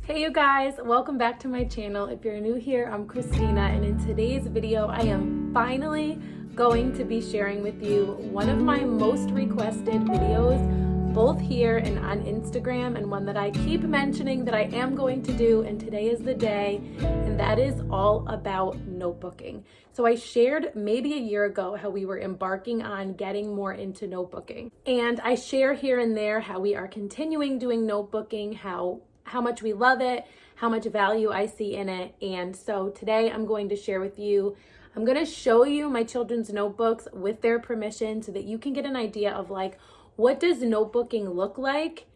Hey you guys, welcome back to my channel. If you're new here, I'm Christina, and in today's video, I am finally going to be sharing with you one of my most requested videos, both here and on Instagram, and one that I keep mentioning that I am going to do, and today is the day, and that is all about notebooking. So I shared maybe a year ago how we were embarking on getting more into notebooking, and I share here and there how we are continuing doing notebooking, how much we love it, how much value I see in it. And so today I'm going to share with you, I'm going to show you my children's notebooks with their permission so that you can get an idea of like, what does notebooking look like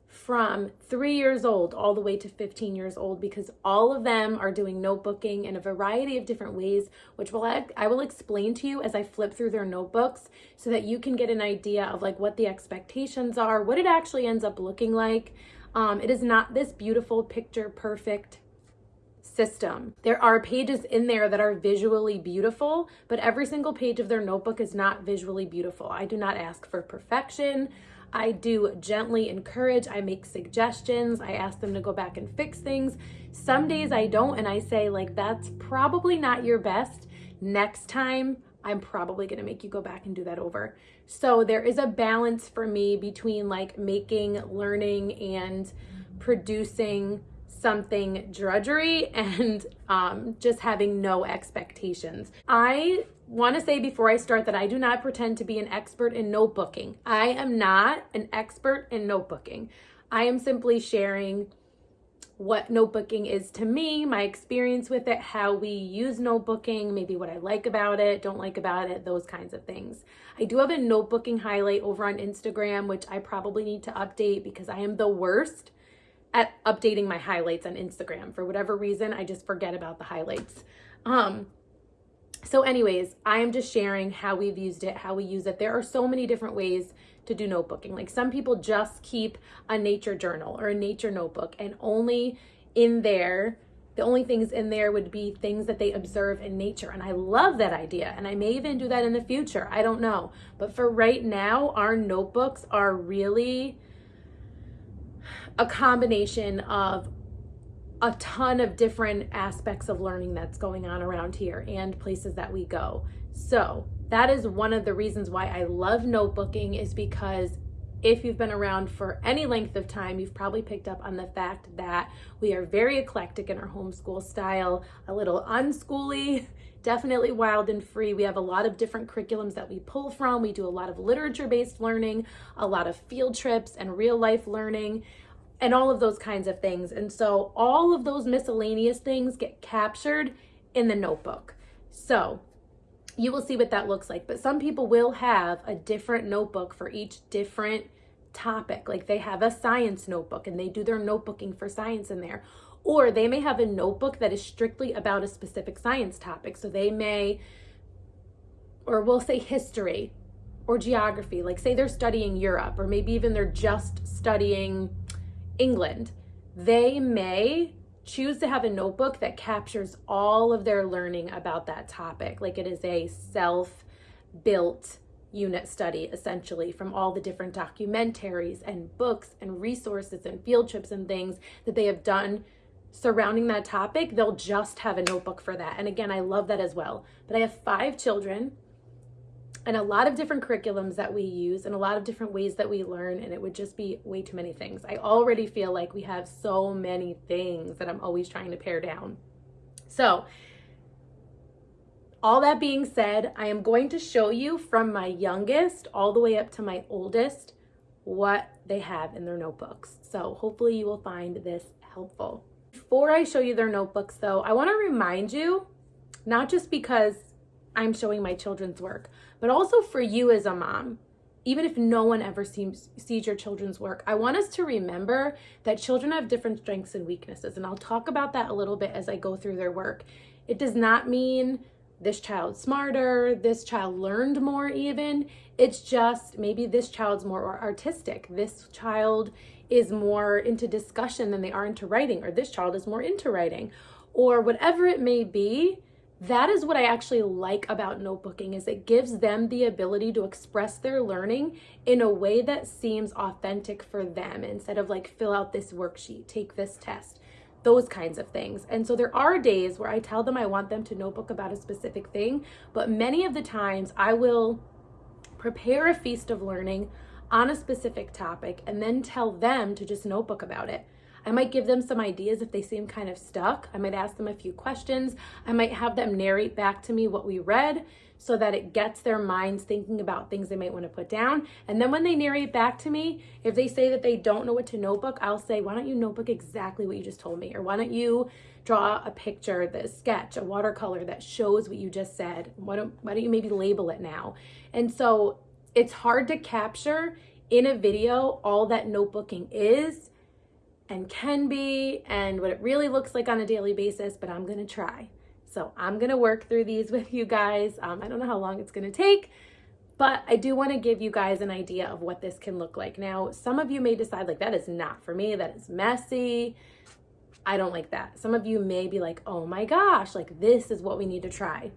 from 3 years old all the way to 15 years old, because all of them are doing notebooking in a variety of different ways, which I will explain to you as I flip through their notebooks so that you can get an idea of like what the expectations are, what it actually ends up looking like. It is not this beautiful picture perfect system. There are pages in there that are visually beautiful, but every single page of their notebook is not visually beautiful. I do not ask for perfection. I do gently encourage, I make suggestions, I ask them to go back and fix things. Some days I don't, and I say like, that's probably not your best. Next time, I'm probably gonna make you go back and do that over. So there is a balance for me between like making, learning, and producing something drudgery and just having no expectations. I want to say before I start that I do not pretend to be an expert in notebooking. I am not an expert in notebooking. I am simply sharing what notebooking is to me, my experience with it, how we use notebooking, maybe what I like about it, don't like about it, those kinds of things. I do have a notebooking highlight over on Instagram, which I probably need to update because I am the worst at updating my highlights on Instagram. For whatever reason, I just forget about the highlights. So anyways, I am just sharing how we've used it, how we use it. There are so many different ways to do notebooking. Like some people just keep a nature journal or a nature notebook, and only in there, the only things in there would be things that they observe in nature. And I love that idea. And I may even do that in the future. I don't know. But for right now, our notebooks are really a combination of a ton of different aspects of learning that's going on around here and places that we go. So that is one of the reasons why I love notebooking, is because if you've been around for any length of time, you've probably picked up on the fact that we are very eclectic in our homeschool style, a little unschooly, definitely wild and free. We have a lot of different curriculums that we pull from. We do a lot of literature-based learning, a lot of field trips and real life learning, and all of those kinds of things. And so all of those miscellaneous things get captured in the notebook. So you will see what that looks like. But some people will have a different notebook for each different topic. Like they have a science notebook and they do their notebooking for science in there. Or they may have a notebook that is strictly about a specific science topic. So they may, or we'll say history or geography. Like say they're studying Europe, or maybe even they're just studying England. They may choose to have a notebook that captures all of their learning about that topic. Like it is a self-built unit study, essentially, from all the different documentaries and books and resources and field trips and things that they have done surrounding that topic. They'll just have a notebook for that. And again, I love that as well. But I have 5 children and a lot of different curriculums that we use and a lot of different ways that we learn, and it would just be way too many things. I already feel like we have so many things that I'm always trying to pare down. So all that being said, I am going to show you from my youngest all the way up to my oldest what they have in their notebooks. So hopefully you will find this helpful. Before I show you their notebooks though, I want to remind you, not just because I'm showing my children's work, but also for you as a mom, even if no one ever sees your children's work, I want us to remember that children have different strengths and weaknesses. And I'll talk about that a little bit as I go through their work. It does not mean this child's smarter, this child learned more even. It's just maybe this child's more artistic. This child is more into discussion than they are into writing, or this child is more into writing, or whatever it may be. That is what I actually like about notebooking, is it gives them the ability to express their learning in a way that seems authentic for them, instead of like fill out this worksheet, take this test. those kinds of things. And so there are days where I tell them I want them to notebook about a specific thing, but many of the times I will prepare a feast of learning on a specific topic and then tell them to just notebook about it. I might give them some ideas if they seem kind of stuck. I might ask them a few questions. I might have them narrate back to me what we read so that it gets their minds thinking about things they might want to put down. And then when they narrate back to me, if they say that they don't know what to notebook, I'll say, why don't you notebook exactly what you just told me? Or why don't you draw a picture, the sketch, a watercolor that shows what you just said? Why don't you maybe label it now? And so it's hard to capture in a video all that notebooking is and can be and what it really looks like on a daily basis, but I'm gonna try. So I'm gonna work through these with you guys. I don't know how long it's gonna take, but I do wanna give you guys an idea of what this can look like. Now, some of you may decide like, that is not for me, that is messy. I don't like that. Some of you may be like, oh my gosh, like this is what we need to try.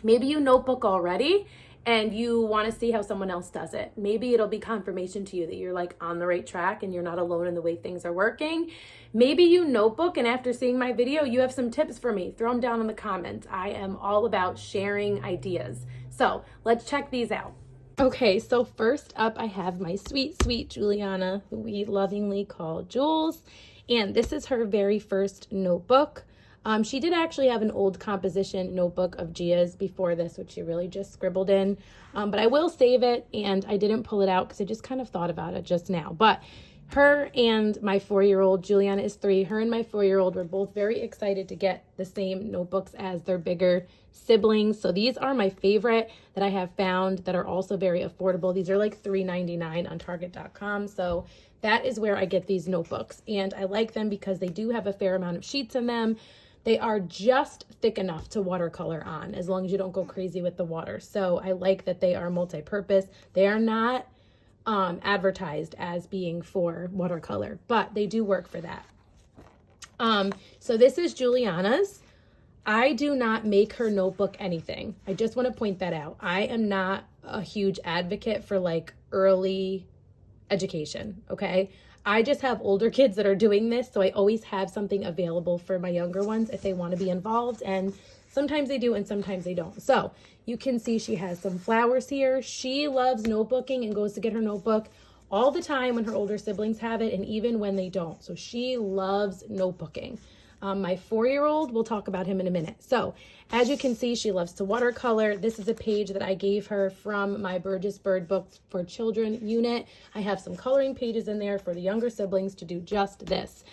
Maybe you notebook already and you want to see how someone else does it. Maybe it'll be confirmation to you that you're like on the right track and you're not alone in the way things are working. Maybe you notebook and after seeing my video, you have some tips for me. Throw them down in the comments. I am all about sharing ideas. So let's check these out. Okay, so first up, I have my sweet, sweet Juliana, who we lovingly call Jules. And this is her very first notebook. She did actually have an old composition notebook of Gia's before this, which she really just scribbled in. But I will save it, and I didn't pull it out because I just kind of thought about it just now. But her and my 4-year-old, Juliana is 3, her and my 4-year-old were both very excited to get the same notebooks as their bigger siblings. So these are my favorite that I have found that are also very affordable. These are like $3.99 on Target.com. So that is where I get these notebooks. And I like them because they do have a fair amount of sheets in them. They are just thick enough to watercolor on, as long as you don't go crazy with the water. So I like that they are multi-purpose. They are not advertised as being for watercolor, but they do work for that. So this is Juliana's. I do not make her notebook anything. I just want to point that out. I am not a huge advocate for like early education, okay? I just have older kids that are doing this, so I always have something available for my younger ones if they want to be involved, and sometimes they do and sometimes they don't. So you can see she has some flowers here. She loves notebooking and goes to get her notebook all the time when her older siblings have it and even when they don't. So she loves notebooking. My 4-year-old, we'll talk about him in a minute. So as you can see, she loves to watercolor. This is a page that I gave her from my Burgess Bird book for children unit. I have some coloring pages in there for the younger siblings to do just this.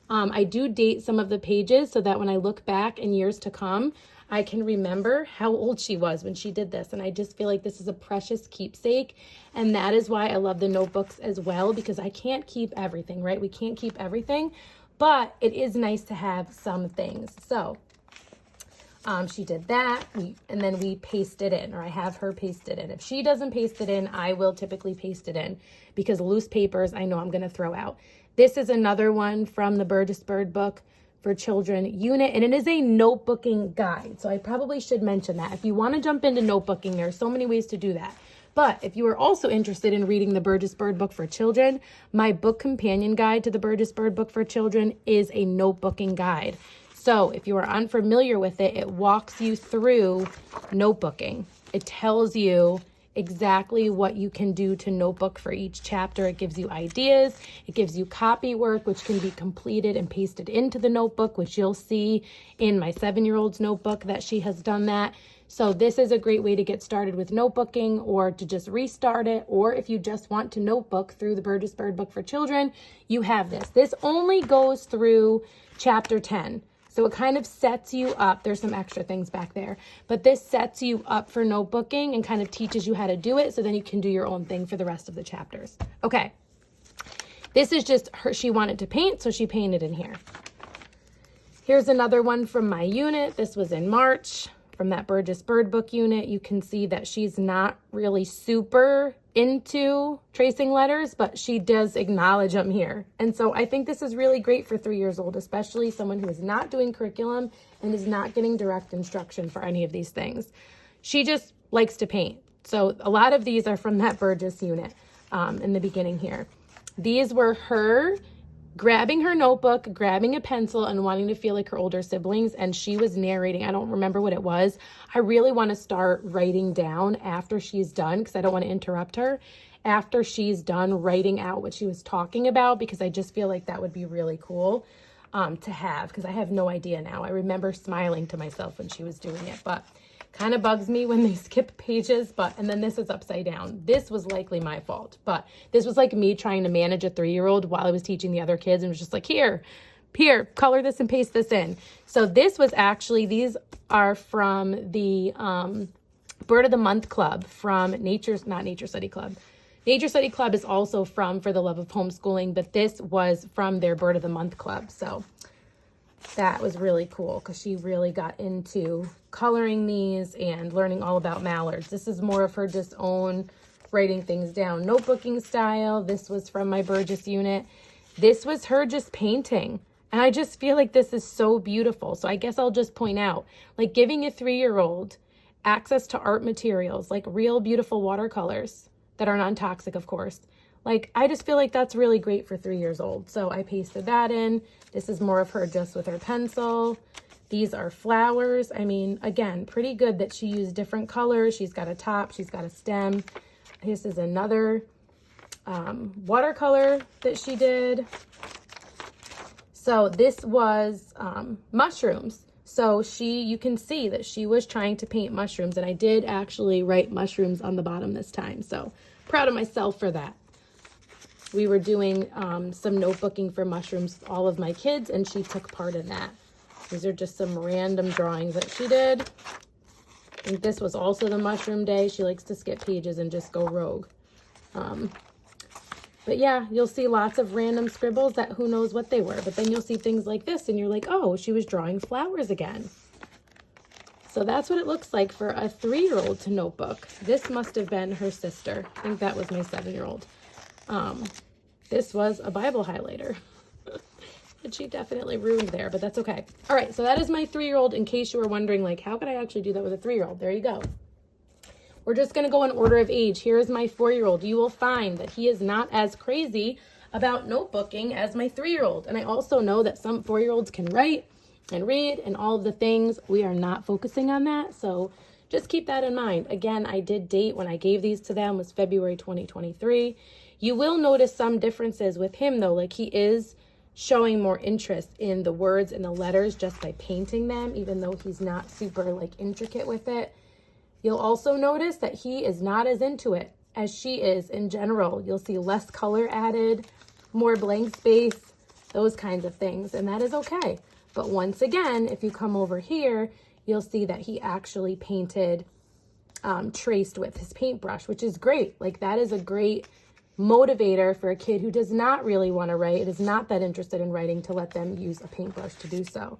I do date some of the pages so that when I look back in years to come, I can remember how old she was when she did this. And I just feel like this is a precious keepsake. And that is why I love the notebooks as well, because I can't keep everything, right? We can't keep everything. But it is nice to have some things. So she did that, and then we paste it in, or I have her paste it in. If she doesn't paste it in, I will typically paste it in because loose papers I know I'm going to throw out. This is another one from the Burgess Bird book for children unit, and it is a notebooking guide. So I probably should mention that. If you want to jump into notebooking, there are so many ways to do that. But if you are also interested in reading the Burgess Bird book for children, my book companion guide to the Burgess Bird book for children is a notebooking guide. So if you are unfamiliar with it, it walks you through notebooking. It tells you exactly what you can do to notebook for each chapter. It gives you ideas. It gives you copy work, which can be completed and pasted into the notebook, which you'll see in my 7-year-old's notebook that she has done that. So this is a great way to get started with notebooking or to just restart it. Or if you just want to notebook through the Burgess Bird book for children, you have this. This only goes through chapter 10. So it kind of sets you up. There's some extra things back there, but this sets you up for notebooking and kind of teaches you how to do it. So then you can do your own thing for the rest of the chapters. Okay. This is just her. She wanted to paint, so she painted in here. Here's another one from my unit. This was in March. From that Burgess Bird book unit, you can see that she's not really super into tracing letters, but she does acknowledge them here. And so I think this is really great for 3 years old, especially someone who is not doing curriculum and is not getting direct instruction for any of these things. She just likes to paint. So a lot of these are from that Burgess unit in the beginning here. These were her grabbing her notebook, grabbing a pencil, and wanting to feel like her older siblings. And she was narrating. I don't remember what it was. I really want to start writing down after she's done, because I don't want to interrupt her, after she's done writing out what she was talking about, because I just feel like that would be really cool to have, because I have no idea now. I remember smiling to myself when she was doing it, but kind of bugs me when they skip pages. And then this is upside down. This was likely my fault, but this was like me trying to manage a 3-year-old while I was teaching the other kids, and was just like, here, color this and paste this in. So this was actually, these are from the Bird of the Month Club from Nature Study Club. Nature Study Club is also from For the Love of Homeschooling, but this was from their Bird of the Month Club. So that was really cool, because she really got into coloring these and learning all about mallards. This is more of her just own writing things down, notebooking style. This was from my Burgess unit. This was her just painting. And I just feel like this is so beautiful. So I guess I'll just point out, like, giving a 3-year-old access to art materials, like real beautiful watercolors that are non-toxic, of course. Like, I just feel like that's really great for 3 years old. So I pasted that in. This is more of her just with her pencil. These are flowers. I mean, again, pretty good that she used different colors. She's got a top, she's got a stem. This is another watercolor that she did. So this was mushrooms. So you can see that she was trying to paint mushrooms, and I did actually write mushrooms on the bottom this time. So proud of myself for that. We were doing some notebooking for mushrooms with all of my kids, and she took part in that. These are just some random drawings that she did. I think this was also the mushroom day. She likes to skip pages and just go rogue. But yeah, you'll see lots of random scribbles that who knows what they were. But then you'll see things like this, and you're like, oh, she was drawing flowers again. So that's what it looks like for a 3-year-old to notebook. This must have been her sister. I think that was my 7-year-old. This was a Bible highlighter that she definitely ruined there, but that's okay. All right, so that is my 3-year-old, in case you were wondering, like, how could I actually do that with a 3-year-old? There you go. We're just going to go in order of age. Here is my 4-year-old. You will find that he is not as crazy about notebooking as my 3-year-old. And I also know that some 4-year-olds can write and read and all of the things. We are not focusing on that, so just keep that in mind. Again, I did date when I gave these to them was February 2023. You will notice some differences with him, though. Like, he is showing more interest in the words and the letters just by painting them, even though he's not super, like, intricate with it. You'll also notice that he is not as into it as she is in general. You'll see less color added, more blank space, those kinds of things, and that is okay. But once again, if you come over here, you'll see that he actually painted, traced with his paintbrush, which is great. Like, that is a great motivator for a kid who does not really want to write, is not that interested in writing, to let them use a paintbrush to do so.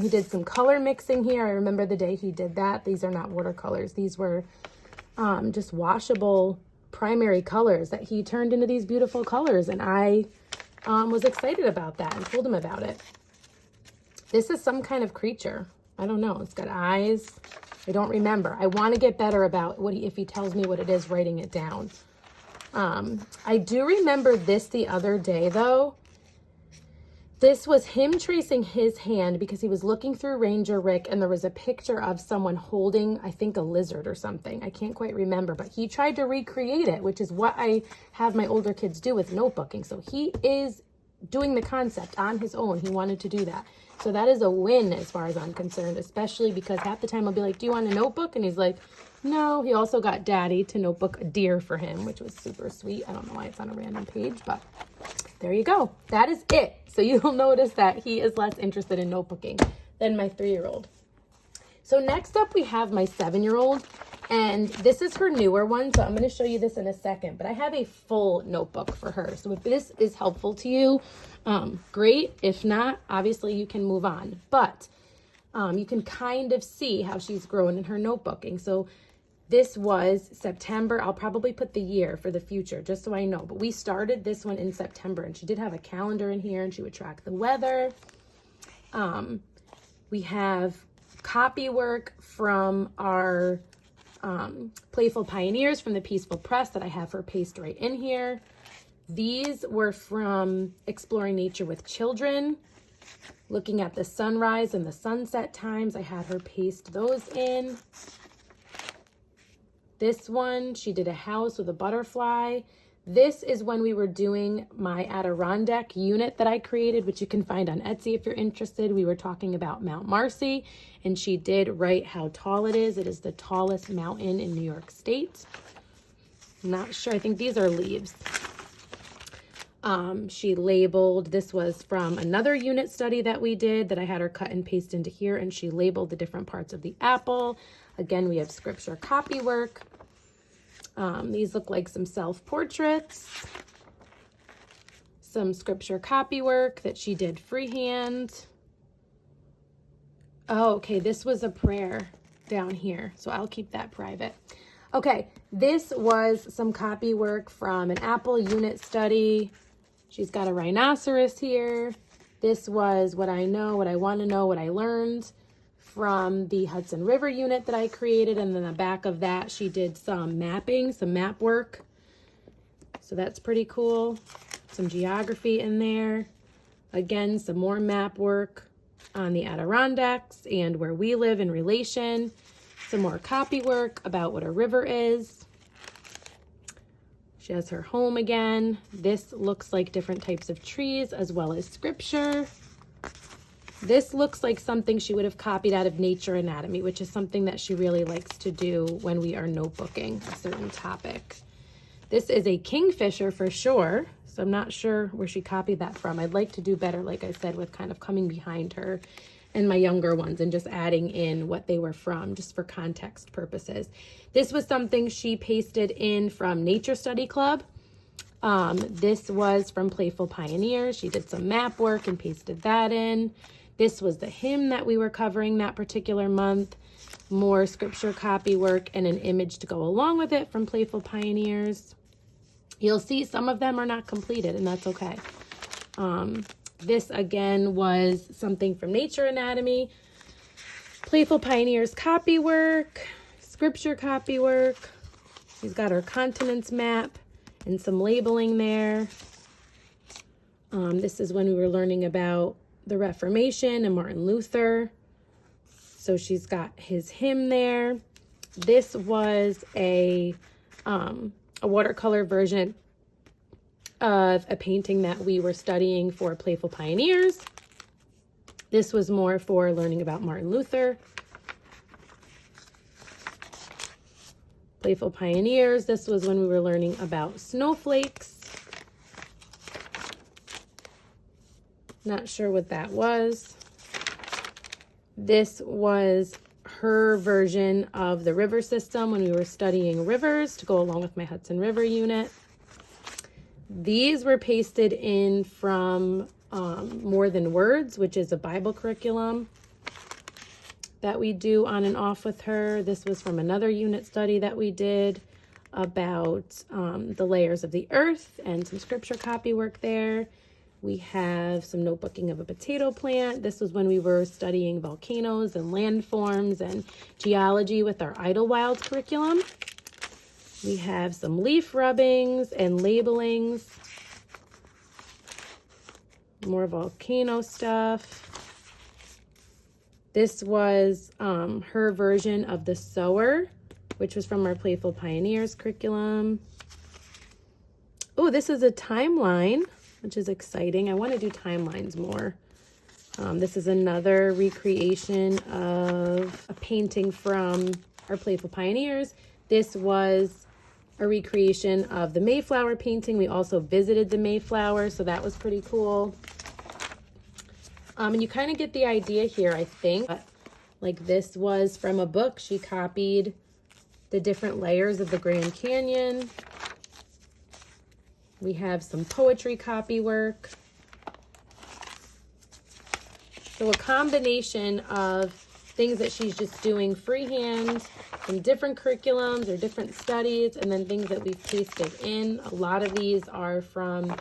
He did some color mixing here. I remember the day he did that. These are not watercolors. These were just washable primary colors that he turned into these beautiful colors. And I was excited about that and told him about it. This is some kind of creature. I don't know. It's got eyes. I don't remember. I want to get better about what if he tells me what it is, writing it down. I do remember this the other day, though. This was him tracing his hand because he was looking through Ranger Rick, and there was a picture of someone holding, I think, a lizard or something. I can't quite remember, but he tried to recreate it, which is what I have my older kids do with notebooking. So he is doing the concept on his own. He wanted to do that. So that is a win as far as I'm concerned, especially because half the time I'll be like, do you want a notebook? And he's like, no. He also got Daddy to notebook a deer for him, which was super sweet. I don't know why it's on a random page, but there you go. That is it. So you'll notice that he is less interested in notebooking than my 3-year-old. So next up we have my 7-year-old, and this is her newer one. So I'm going to show you this in a second, but I have a full notebook for her. So if this is helpful to you, great. If not, obviously you can move on, but you can kind of see how she's grown in her notebooking. So this was September. I'll probably put the year for the future just so I know. But we started this one in September, and she did have a calendar in here, and she would track the weather. We have copy work from our Playful Pioneers from the Peaceful Press that I have her paste right in here. These were from Exploring Nature with Children, looking at the sunrise and the sunset times. I had her paste those in. This one, she did a house with a butterfly. This is when we were doing my Adirondack unit that I created, which you can find on Etsy if you're interested. We were talking about Mount Marcy, and she did write how tall it is. It is the tallest mountain in New York State. I'm not sure. I think these are leaves. She labeled, this was from another unit study that we did that I had her cut and paste into here, and she labeled the different parts of the apple. Again, we have scripture copy work. These look like some self-portraits, some scripture copy work that she did freehand. Oh, okay, this was a prayer down here, so I'll keep that private. Okay, this was some copy work from an apple unit study. She's got a rhinoceros here. This was what I know, what I want to know, what I learned from the Hudson River unit that I created. And then the back of that, she did some mapping, some map work. So that's pretty cool. Some geography in there. Again, some more map work on the Adirondacks and where we live in relation. Some more copy work about what a river is. She has her home again. This looks like different types of trees as well as scripture. This looks like something she would have copied out of Nature Anatomy, which is something that she really likes to do when we are notebooking a certain topic. This is a kingfisher for sure, so I'm not sure where she copied that from. I'd like to do better, like I said, with kind of coming behind her and my younger ones and just adding in what they were from, just for context purposes. This was something she pasted in from Nature Study Club. This was from Playful Pioneers. She did some map work and pasted that in. This was the hymn that we were covering that particular month. More scripture copy work and an image to go along with it from Playful Pioneers. You'll see some of them are not completed, and that's okay. This again was something from Nature Anatomy. Playful Pioneers copy work, scripture copy work. She's got her continents map and some labeling there. This is when we were learning about the Reformation and Martin Luther. So she's got his hymn there. This was a watercolor version of a painting that we were studying for Playful Pioneers. This was more for learning about Martin Luther. Playful Pioneers, this was when we were learning about snowflakes. Not sure what that was. This was her version of the river system when we were studying rivers to go along with my Hudson River unit. These were pasted in from More Than Words, which is a Bible curriculum that we do on and off with her. This was from another unit study that we did about the layers of the earth and some scripture copy work there. We have some notebooking of a potato plant. This was when we were studying volcanoes and landforms and geology with our Idlewild curriculum. We have some leaf rubbings and labelings. More volcano stuff. This was her version of the sower, which was from our Playful Pioneers curriculum. Oh, this is a timeline, which is exciting. I want to do timelines more. This is another recreation of a painting from our Playful Pioneers. This was a recreation of the Mayflower painting. We also visited the Mayflower, so that was pretty cool. And you kind of get the idea here, I think. Like this was from a book. She copied the different layers of the Grand Canyon. We have some poetry copy work. So a combination of things that she's just doing freehand from different curriculums or different studies, and then things that we've pasted in. A lot of these are from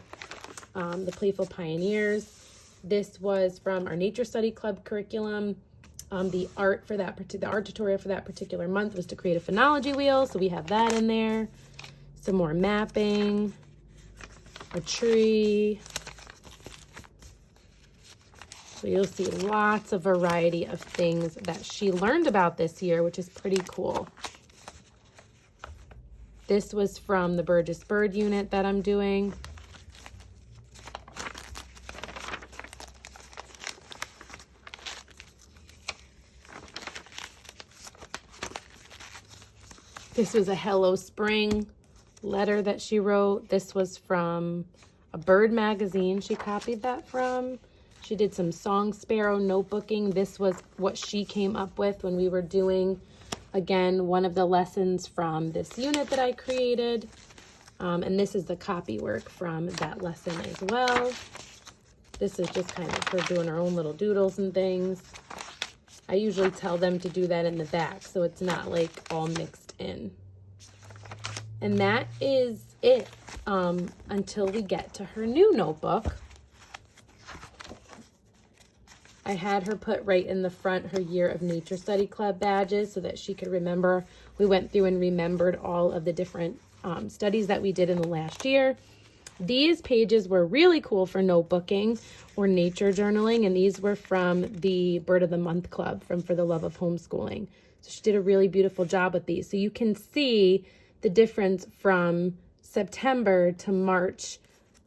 the Playful Pioneers. This was from our Nature Study Club curriculum. The art tutorial for that particular month was to create a phonology wheel, so we have that in there. Some more mapping. a tree. So you'll see lots of variety of things that she learned about this year, which is pretty cool. This was from the Burgess Bird unit that I'm doing. This was a Hello Spring letter that she wrote. This was from a bird magazine she copied that from. She did some song sparrow notebooking. This was what she came up with when we were doing, again, one of the lessons from this unit that I created. And this is the copy work from that lesson as well. This is just kind of her doing her own little doodles and things. I usually tell them to do that in the back, so it's not like all mixed in. And that is it until we get to her new notebook. I had her put right in the front her Year of Nature Study Club badges so that she could remember. We went through and remembered all of the different studies that we did in the last year. These pages were really cool for notebooking or nature journaling, and these were from the Bird of the Month Club from For the Love of Homeschooling. So she did a really beautiful job with these. So you can see the difference from September to March,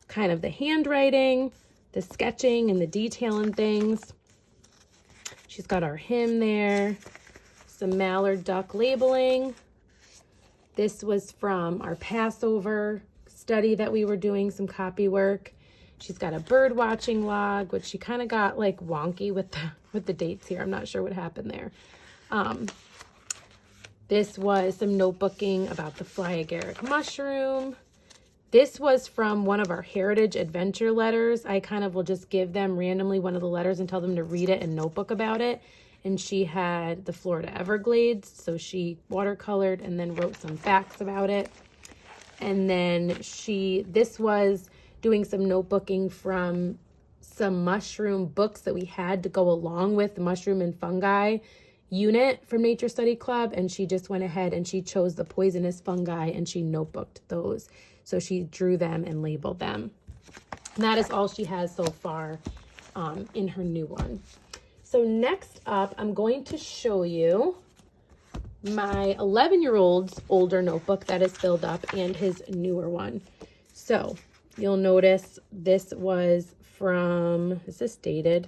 kind of the handwriting, the sketching, and the detail and things. She's got our hymn there, some mallard duck labeling. This was from our Passover study that we were doing, some copy work. She's got a bird watching log, which she kind of got like wonky with the dates here. I'm not sure what happened there. This was some notebooking about the fly agaric mushroom. This was from one of our Heritage Adventure letters. I kind of will just give them randomly one of the letters and tell them to read it and notebook about it. And she had the Florida Everglades, so she watercolored and then wrote some facts about it. And then this was doing some notebooking from some mushroom books that we had to go along with the mushroom and fungi unit from Nature Study Club. And she just went ahead and she chose the poisonous fungi and she notebooked those. So she drew them and labeled them. And that is all she has so far in her new one. So next up, I'm going to show you my 11-year-old's older notebook that is filled up and his newer one. So you'll notice this was from, is this dated?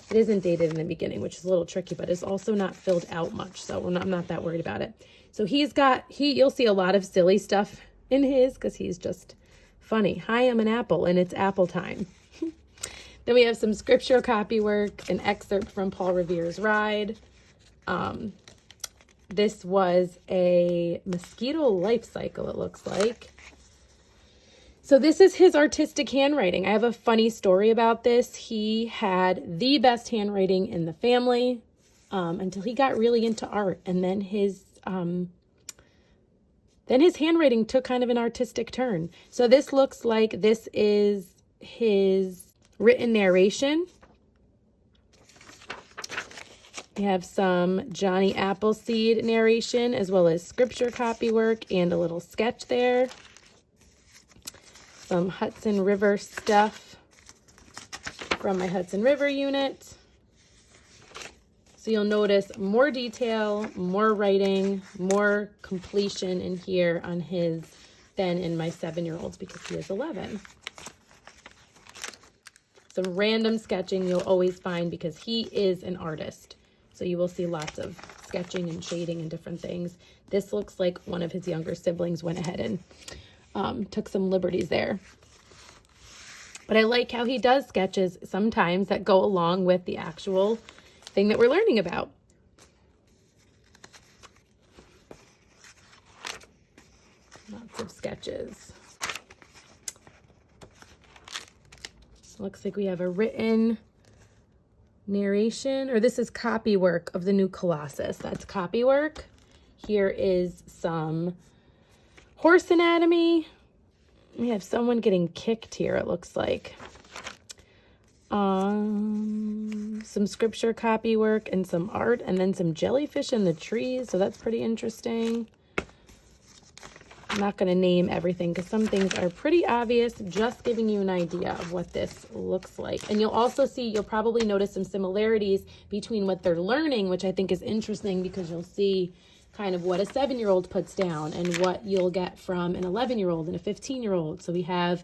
It isn't dated in the beginning, which is a little tricky, but it's also not filled out much. So I'm not that worried about it. So you'll see a lot of silly stuff in his because he's just funny. Hi, I'm an apple and it's apple time. Then we have some scripture copy work, an excerpt from Paul Revere's Ride. This was a mosquito life cycle, it looks like. So this is his artistic handwriting. I have a funny story about this. He had the best handwriting in the family until he got really into art. And then his handwriting took kind of an artistic turn. So this looks like this is his written narration. We have some Johnny Appleseed narration as well as scripture copy work and a little sketch there. Some Hudson River stuff from my Hudson River unit. So you'll notice more detail, more writing, more completion in here on his than in my 7-year-old's because he is 11. Some random sketching you'll always find because he is an artist. So you will see lots of sketching and shading and different things. This looks like one of his younger siblings went ahead and took some liberties there. But I like how he does sketches sometimes that go along with the actual thing that we're learning about. Lots of sketches. Looks like we have a written narration, or this is copy work of the new Colossus. That's copy work. Here is some horse anatomy. We have someone getting kicked here, it looks like. Some scripture copy work and some art, and then some jellyfish in the trees. So that's pretty interesting. I'm not going to name everything because some things are pretty obvious, just giving you an idea of what this looks like. And you'll also see, you'll probably notice some similarities between what they're learning, which I think is interesting because you'll see kind of what a 7-year-old puts down and what you'll get from an 11-year-old and a 15-year-old. So we have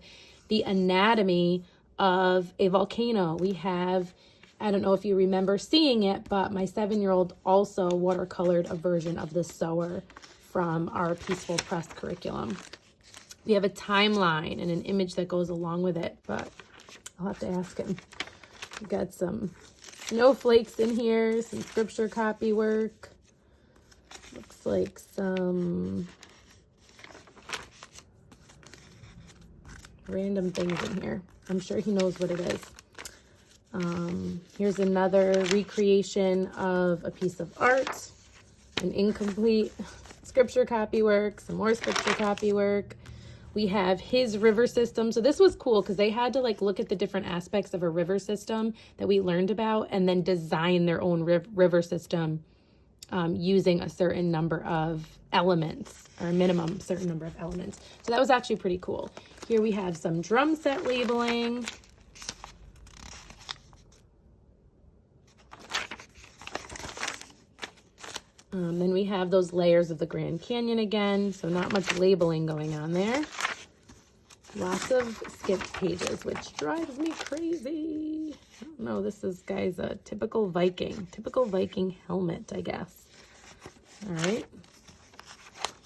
the anatomy of a volcano. We have, I don't know if you remember seeing it, but my 7-year-old also watercolored a version of the sower from our Peaceful Press curriculum. We have a timeline and an image that goes along with it, but I'll have to ask him. We've got some snowflakes in here, some scripture copy work. Looks like some random things in here. I'm sure he knows what it is. Here's another recreation of a piece of art, an incomplete scripture copy work, some more scripture copy work. We have his river system. So this was cool because they had to like look at the different aspects of a river system that we learned about and then design their own river system using a certain number of elements, or a minimum certain number of elements. So that was actually pretty cool. Here we have some drum set labeling. Then we have those layers of the Grand Canyon again, so not much labeling going on there. Lots of skipped pages, which drives me crazy. I don't know, this is, guys, a typical Viking helmet, I guess. All right.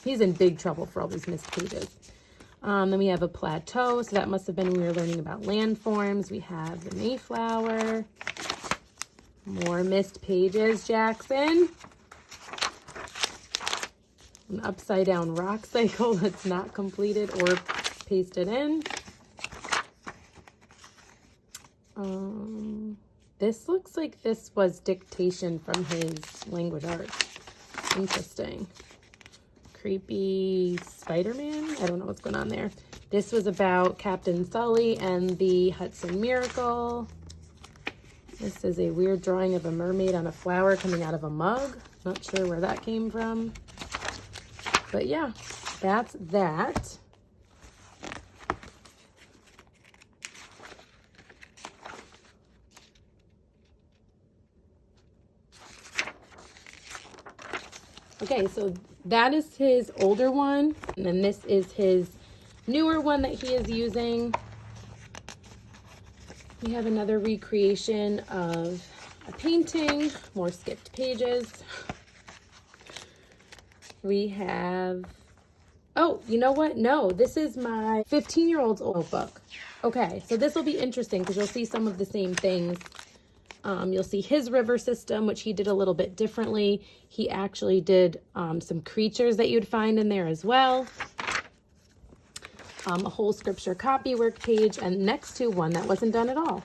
He's in big trouble for all these missed pages. Then we have a plateau, so that must have been when we were learning about landforms. We have the Mayflower. More missed pages, Jackson. An upside down rock cycle that's not completed or pasted in. This looks like this was dictation from his language arts. Interesting. Creepy Spider-Man. I don't know what's going on there. This was about Captain Sully and the Hudson Miracle. This is a weird drawing of a mermaid on a flower coming out of a mug. Not sure where that came from. But yeah, that's that. Okay, so that is his older one, and then this is his newer one that he is using. We have another recreation of a painting, more skipped pages. We have, oh, you know what? No, this is my 15-year-old's notebook. Okay, so this will be interesting because you'll see some of the same things. You'll see his river system, which he did a little bit differently. He actually did some creatures that you'd find in there as well. A whole scripture copy work page, and next to one that wasn't done at all.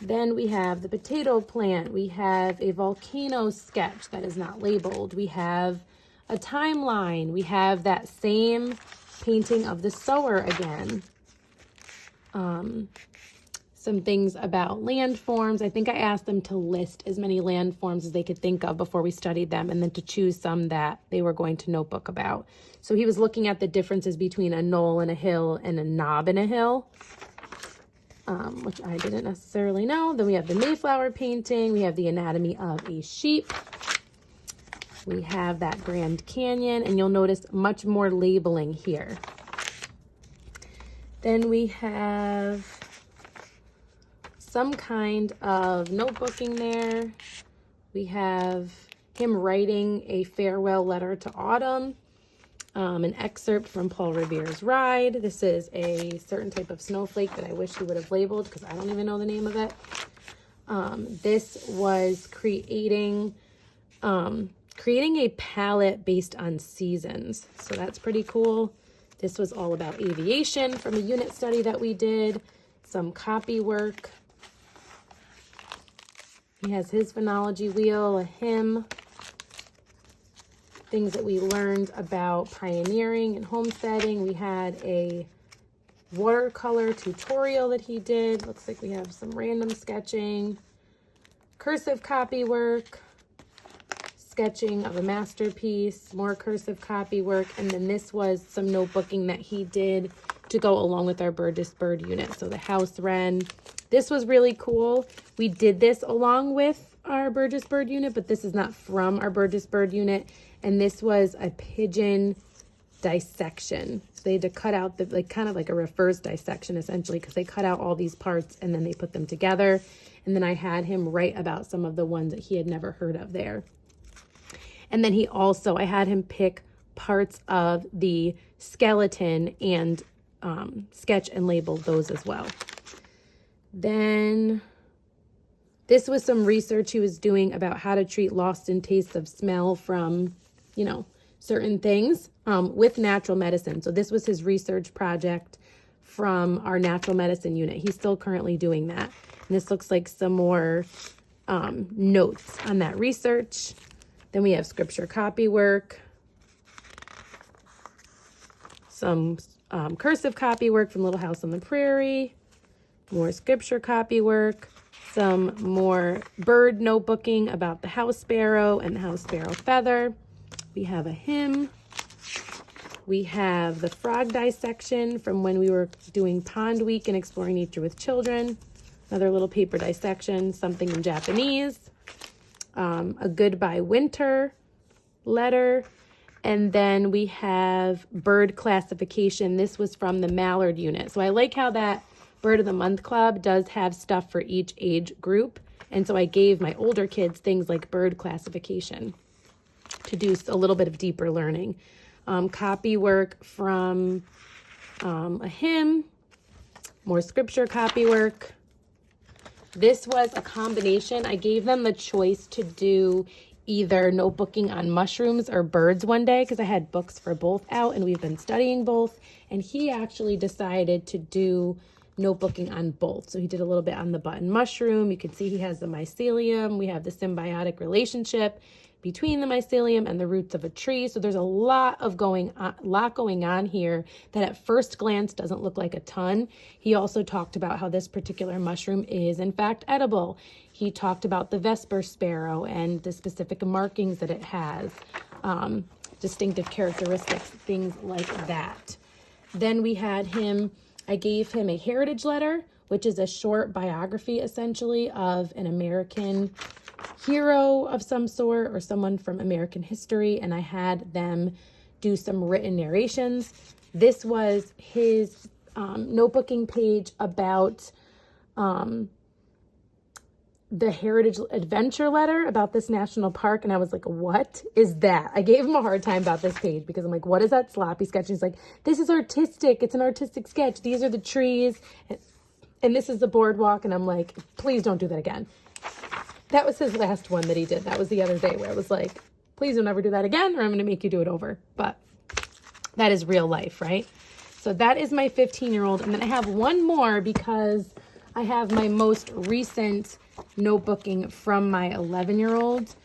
Then we have the potato plant. We have a volcano sketch that is not labeled. We have a timeline. We have that same painting of the sower again. Some things about landforms. I think I asked them to list as many landforms as they could think of before we studied them, and then to choose some that they were going to notebook about. So he was looking at the differences between a knoll and a hill and a knob and a hill, which I didn't necessarily know. Then we have the Mayflower painting. We have the anatomy of a sheep. We have that Grand Canyon, and you'll notice much more labeling here. Then we have some kind of notebooking there. We have him writing a farewell letter to autumn, an excerpt from Paul Revere's Ride. This is a certain type of snowflake that I wish he would have labeled because I don't even know the name of it. This was creating a palette based on seasons. So that's pretty cool. This was all about aviation from a unit study that we did. Some copy work. He has his phonology wheel, a hymn, things that we learned about pioneering and homesteading. We had a watercolor tutorial that he did. Looks like we have some random sketching, cursive copy work, sketching of a masterpiece, more cursive copy work, and then this was some notebooking that he did to go along with our Burgess Bird unit. So the house wren. This was really cool. We did this along with our Burgess Bird unit, but this is not from our Burgess Bird unit. And this was a pigeon dissection. So they had to cut out the, like, kind of like a reverse dissection essentially, because they cut out all these parts and then they put them together. And then I had him write about some of the ones that he had never heard of there. And then I had him pick parts of the skeleton and sketch and label those as well. Then this was some research he was doing about how to treat lost in taste of smell from, you know, certain things with natural medicine. So this was his research project from our natural medicine unit. He's still currently doing that. And this looks like some more notes on that research. Then we have scripture copy work, some cursive copy work from Little House on the Prairie, more scripture copy work, some more bird notebooking about the house sparrow and the house sparrow feather. We have a hymn. We have the frog dissection from when we were doing Pond Week and exploring nature with children. Another little paper dissection, something in Japanese. A goodbye winter letter. And then we have bird classification. This was from the Mallard unit. So I like how that Bird of the Month Club does have stuff for each age group. And so I gave my older kids things like bird classification to do a little bit of deeper learning. Copy work from a hymn, more scripture copy work. This was a combination. I gave them the choice to do either notebooking on mushrooms or birds one day because I had books for both out and we've been studying both. And he actually decided to do notebooking on both. So he did a little bit on the button mushroom. You can see he has the mycelium. We have the symbiotic relationship between the mycelium and the roots of a tree. So there's a lot going on here that at first glance doesn't look like a ton. He also talked about how this particular mushroom is in fact edible. He talked about the Vesper sparrow and the specific markings that it has, distinctive characteristics, things like that. Then we had I gave him a heritage letter, which is a short biography essentially of an American hero of some sort or someone from American history, and I had them do some written narrations. This was his notebooking page about the Heritage Adventure letter about this national park, and I was like, what is that? I gave him a hard time about this page because I'm like, what is that sloppy sketch? And he's like, this is artistic. It's an artistic sketch. These are the trees, and this is the boardwalk, and I'm like, please don't do that again. That was his last one that he did. That was the other day where I was like, please don't ever do that again or I'm going to make you do it over. But that is real life, right? So that is my 15-year-old. And then I have one more because I have my most recent notebooking from my 11-year-old.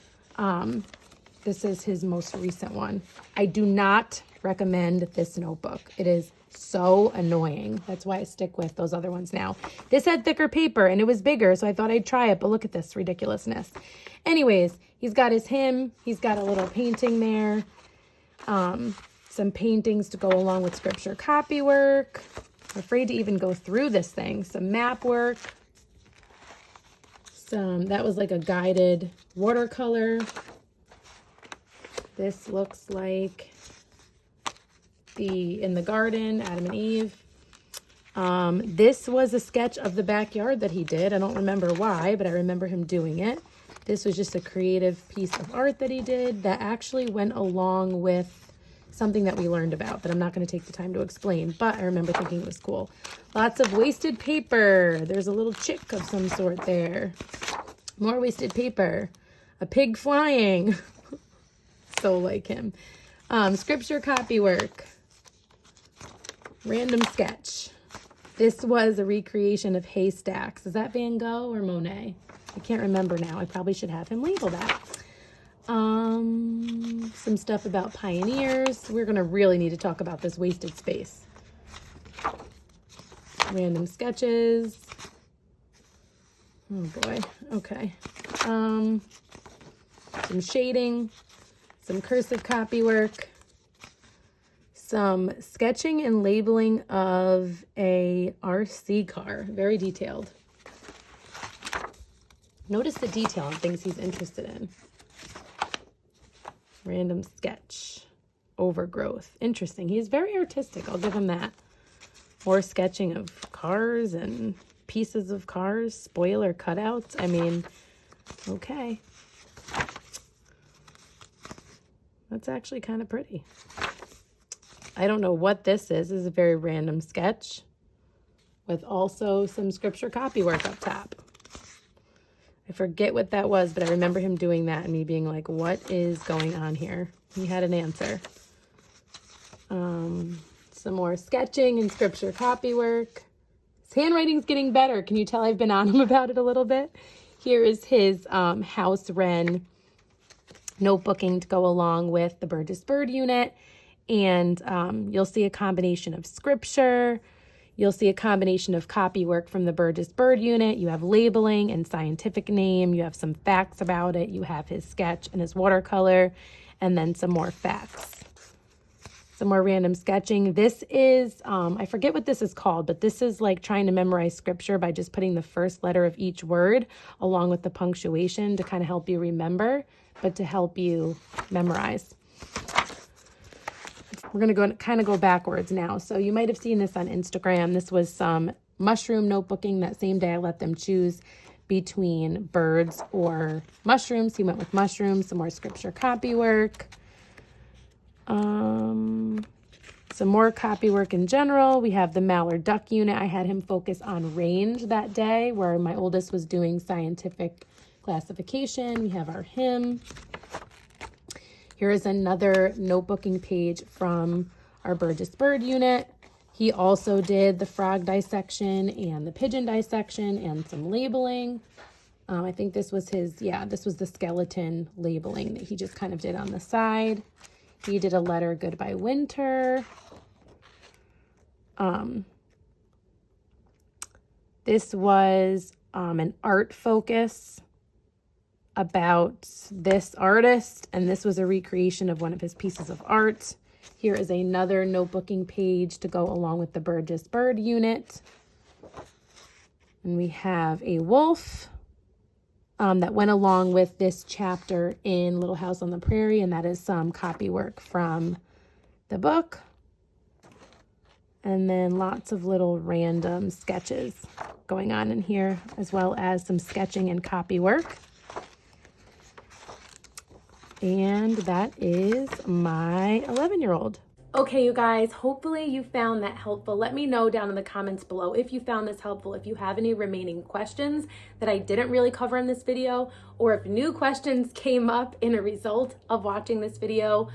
This is his most recent one. I do not recommend this notebook. It is so annoying. That's why I stick with those other ones now. This had thicker paper and it was bigger, so I thought I'd try it, but look at this ridiculousness. Anyways, he's got his hymn. He's got a little painting there. Some paintings to go along with scripture copy work. I'm afraid to even go through this thing. Some map work. That was like a guided watercolor. This looks like in the garden, Adam and Eve. This was a sketch of the backyard that he did. I don't remember why, but I remember him doing it. This was just a creative piece of art that he did that actually went along with something that we learned about, but I'm not going to take the time to explain, but I remember thinking it was cool. Lots of wasted paper. There's a little chick of some sort there. More wasted paper. A pig flying. So like him. Scripture copy work. Random sketch. This was a recreation of haystacks. Is that Van Gogh or Monet? I can't remember now. I probably should have him label that. Some stuff about pioneers. We're going to really need to talk about this wasted space. Random sketches. Oh boy. Okay. Some shading. some cursive copy work, some sketching and labeling of a RC car, very detailed. Notice the detail on things he's interested in. Random sketch, overgrowth, interesting. He's very artistic, I'll give him that. More sketching of cars and pieces of cars, spoiler cutouts. I mean, okay. That's actually kind of pretty. I don't know what this is. This is a very random sketch with also some scripture copy work up top. I forget what that was, but I remember him doing that and me being like, what is going on here? He had an answer. Some more sketching and scripture copy work. His handwriting's getting better. Can you tell I've been on him about it a little bit? Here is his house wren notebooking to go along with the Burgess Bird unit. And you'll see a combination of scripture. You'll see a combination of copy work from the Burgess Bird unit. You have labeling and scientific name. You have some facts about it. You have his sketch and his watercolor, and then some more facts. Some more random sketching. This is, I forget what this is called, but this is like trying to memorize scripture by just putting the first letter of each word along with the punctuation to kind of help you remember, but to help you memorize. We're going to kind of go backwards now. So you might have seen this on Instagram. This was some mushroom notebooking. That same day I let them choose between birds or mushrooms. He went with mushrooms. Some more scripture copy work. Some more copy work in general. We have the mallard duck unit. I had him focus on range that day where my oldest was doing scientific classification. We have our hymn. Here is another notebooking page from our Burgess Bird unit. He also did the frog dissection and the pigeon dissection and some labeling. I think this was his, this was the skeleton labeling that he just kind of did on the side. He did a letter Goodbye Winter. This was an art focus about this artist, and this was a recreation of one of his pieces of art. Here is another notebooking page to go along with the Burgess Bird unit. And we have a wolf that went along with this chapter in Little House on the Prairie, and that is some copy work from the book. And then lots of little random sketches going on in here, as well as some sketching and copy work. And that is my 11-year-old. Okay, you guys, hopefully you found that helpful. Let me know down in the comments below if you found this helpful, if you have any remaining questions that I didn't really cover in this video, or if new questions came up in a result of watching this video.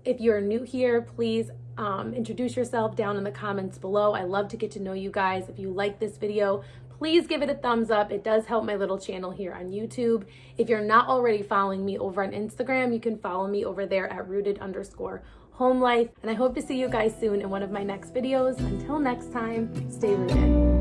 If you're new here, please introduce yourself down in the comments below. I love to get to know you guys. If you like this video, please give it a thumbs up. It does help my little channel here on YouTube. If you're not already following me over on Instagram, you can follow me over there at rooted_homelife. And I hope to see you guys soon in one of my next videos. Until next time, stay rooted.